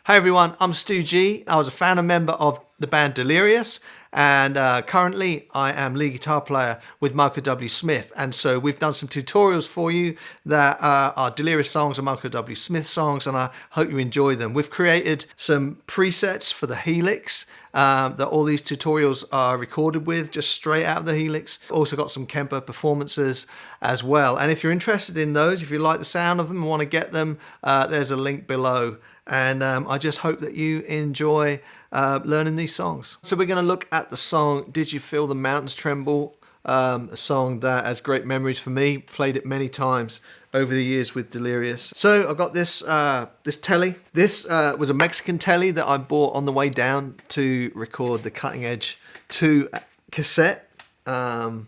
Hey everyone, I'm Stu G. I was a founder member of the band Delirious, and currently I am lead guitar player with Michael W. Smith. And so we've done some tutorials for you that are Delirious songs and Michael W. Smith songs, and I hope you enjoy them. We've created some presets for the Helix that all these tutorials are recorded with, just straight out of the Helix. Also got some Kemper performances as well. And if you're interested in those, if you like the sound of them and want to get them, there's a link below. And I just hope that you enjoy learning these songs. So we're going to look at the song Did You Feel the Mountains Tremble? A song that has great memories for me. Played it many times over the years with Delirious. So I got this this telly. This was a Mexican telly that I bought on the way down to record the Cutting Edge 2 cassette. And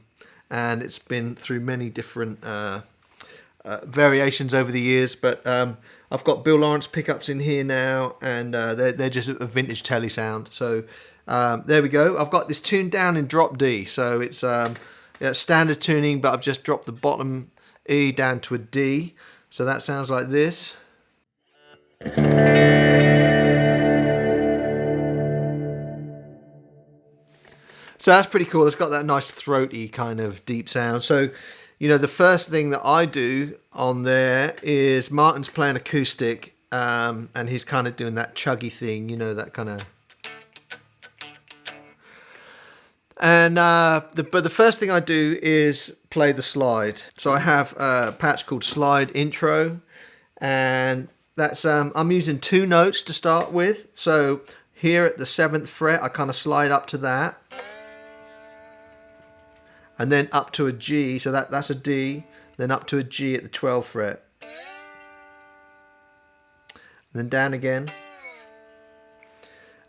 it's been through many different variations over the years, but I've got Bill Lawrence pickups in here now, and they're just a vintage telly sound. So there we go. I've got this tuned down in drop D, so it's standard tuning, but I've just dropped the bottom E down to a D, so that sounds like this. So that's pretty cool. It's got that nice throaty kind of deep sound. So, you know, the first thing that I do on there is Martin's playing acoustic, and he's kind of doing that chuggy thing, you know, that kind of. And but the first thing I do is play the slide. So I have a patch called Slide Intro, and that's I'm using 2 notes to start with. So here at the 7th fret, I kind of slide up to that. And then up to a G, so that's a D, then up to a G at the 12th fret. And then down again.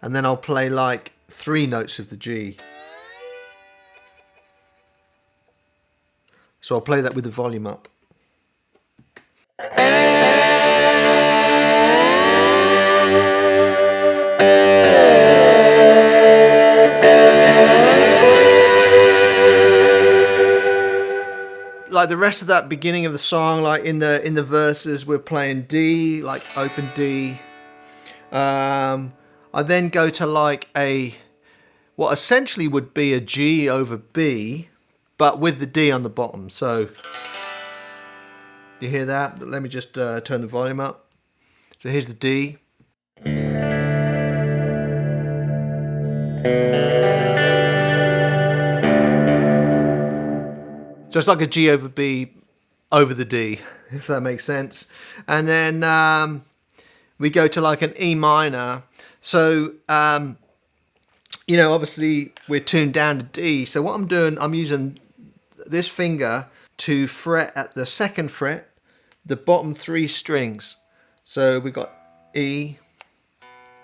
And then I'll play like 3 notes of the G. So I'll play that with the volume up. Like the rest of that beginning of the song, like in the verses, we're playing D, like open D. I then go to like what essentially would be a G over B, but with the D on the bottom. So you hear that? Let me just turn the volume up. So here's the D. So it's like a G over B over the D, if that makes sense. And then we go to like an E minor. So, you know, obviously we're tuned down to D. So what I'm doing, I'm using this finger to fret at the 2nd fret, the bottom 3 strings. So we've got E,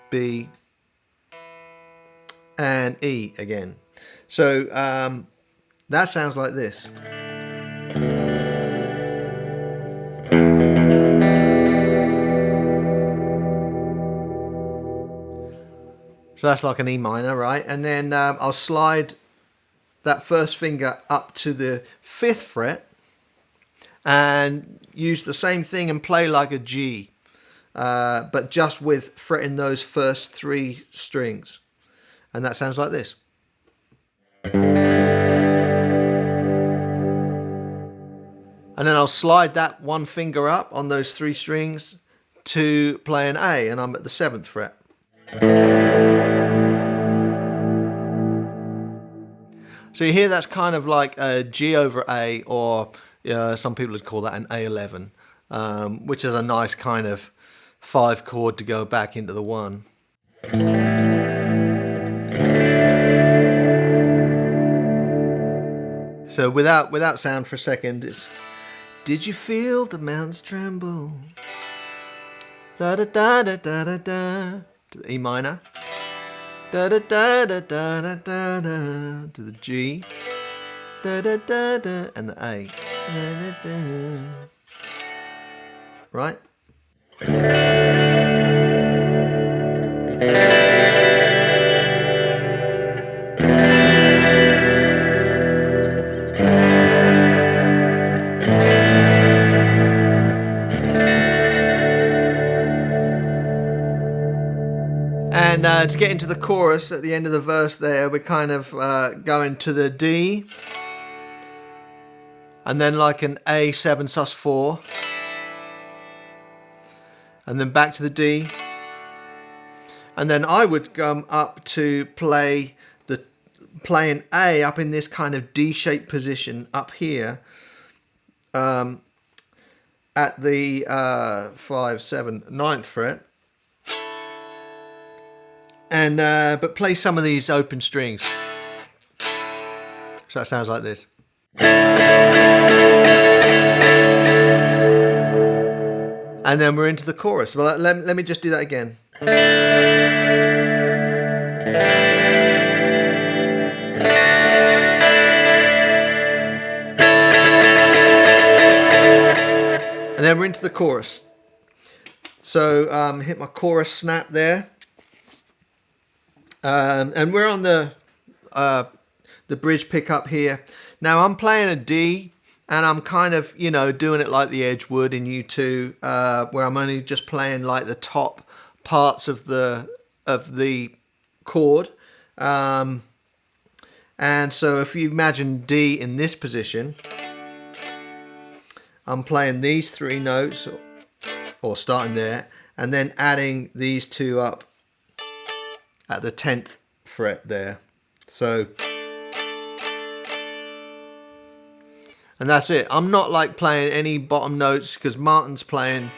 B, and E again. So that sounds like this. So that's like an E minor, right? And then I'll slide that first finger up to the 5th fret and use the same thing and play like a G, but just with fretting those first 3 strings. And that sounds like this. And then I'll slide that one finger up on those 3 strings to play an A, and I'm at the 7th fret. So you hear that's kind of like a G over A, or some people would call that an A11, which is a nice kind of 5 chord to go back into the 1. So without sound for a second, it's did you feel the mountains tremble? Da da da da da da da to the E minor. Da da da da da da da da to the G. Da da da da and the A. Da, da, da. Right? And to get into the chorus at the end of the verse there, we're kind of going to the D, and then like an A7 sus4, and then back to the D, and then I would come up to play an A up in this kind of D-shaped position up here, at the 5, 7, 9th fret, and but play some of these open strings. So that sounds like this. And then we're into the chorus. Well, let me just do that again. And then we're into the chorus. So hit my chorus snap there. And we're on the bridge pickup here. Now I'm playing a D, and I'm kind of, you know, doing it like the Edge would in U2, where I'm only just playing like the top parts of the chord. And so if you imagine D in this position, I'm playing these 3 notes, or starting there, and then adding these 2 up at the 10th fret there. So, and that's it. I'm not like playing any bottom notes, because Martin's playing,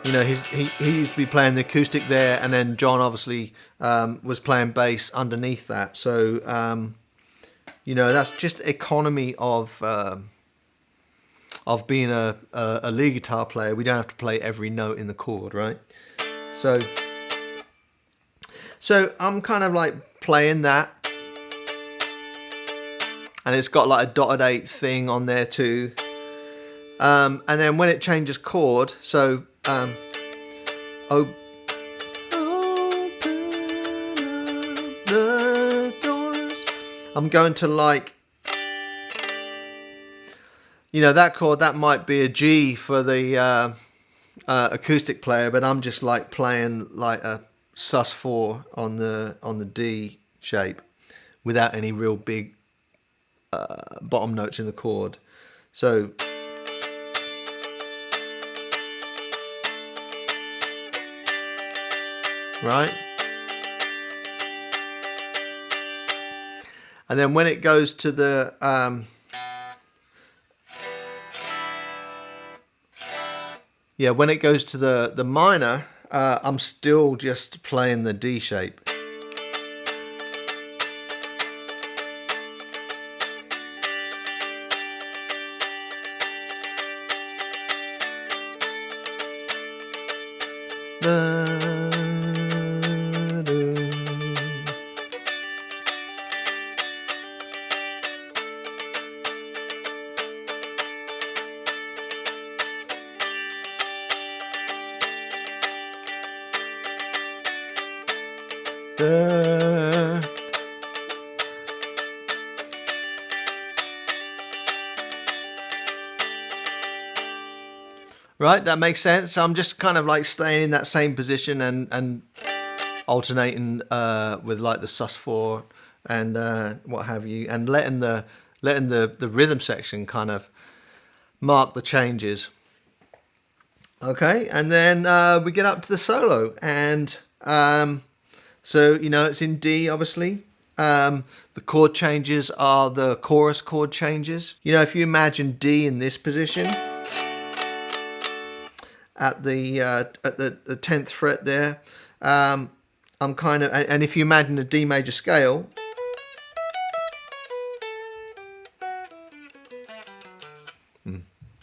you know, he used to be playing the acoustic there, and then John obviously was playing bass underneath that. So, you know, that's just economy of being a lead guitar player. We don't have to play every note in the chord, right? So I'm kind of like playing that, and it's got like a dotted 8 thing on there too. And then when it changes chord, so open up the doors, I'm going to like, you know, that chord, that might be a G for the acoustic player, but I'm just like playing like a sus4 on the D shape without any real big bottom notes in the chord. So right, and then when it goes to the when it goes to the minor, I'm still just playing the D shape. Right, that makes sense. I'm just kind of like staying in that same position and alternating with like the sus4 and what have you, and letting the rhythm section kind of mark the changes. Okay, and then we get up to the solo, and so, you know, it's in D, obviously. The chord changes are the chorus chord changes. You know, if you imagine D in this position, at the 10th fret there, I'm kind of, and if you imagine a D major scale,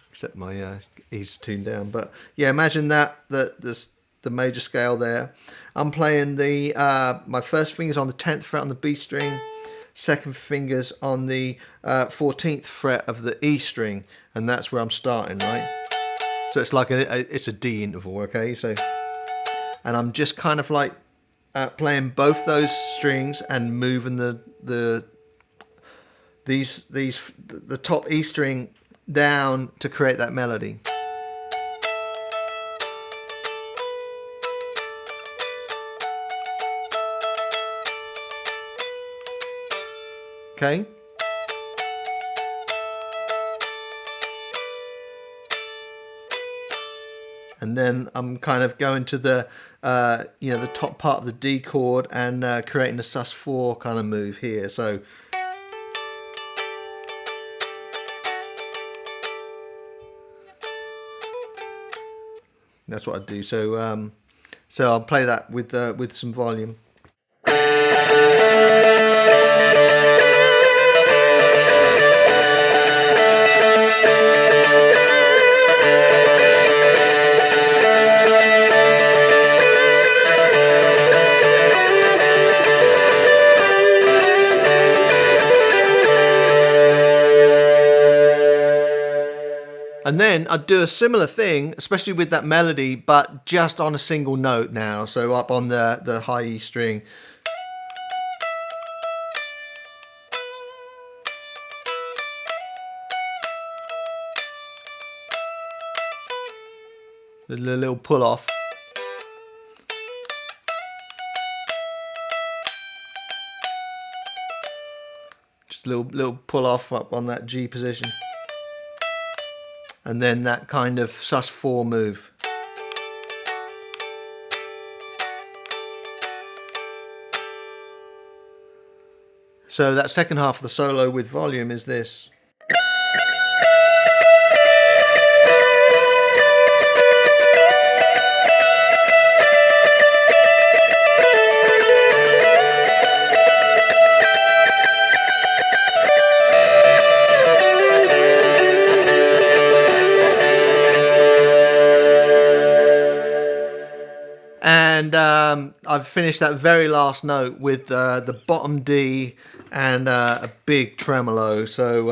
except my E's tuned down, but yeah, imagine that the major scale there. I'm playing the my first finger's on the 10th fret on the B string, second finger's on the 14th fret of the E string, and that's where I'm starting, right? So it's like it's a D interval, okay? So, and I'm just kind of like playing both those strings and moving the top E string down to create that melody. Okay. And then I'm kind of going to the, you know, the top part of the D chord and creating a sus4 kind of move here. So that's what I do. So so I'll play that with some volume. And then I'd do a similar thing, especially with that melody, but just on a single note now. So up on the high E string. The little pull off. Just a little pull off up on that G position. And then that kind of sus4 move. So that second half of the solo with volume is this. And I've finished that very last note with the bottom D and a big tremolo. So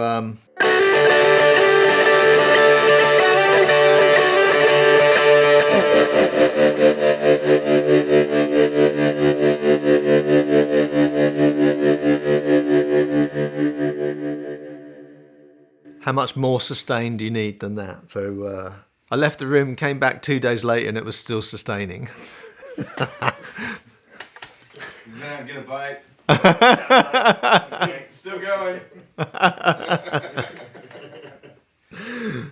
how much more sustain do you need than that? So I left the room, came back 2 days later, and it was still sustaining. Man, get a bite. Still going.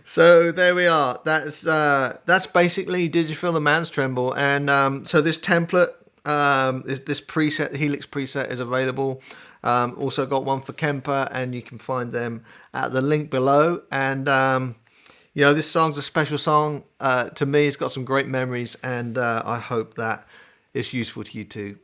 So there we are. That's basically Did You Feel the Man's Tremble? And so this template, this preset, Helix preset, is available. Also got one for Kemper, and you can find them at the link below. And you know, this song's a special song to me. It's got some great memories, and I hope that it's useful to you too.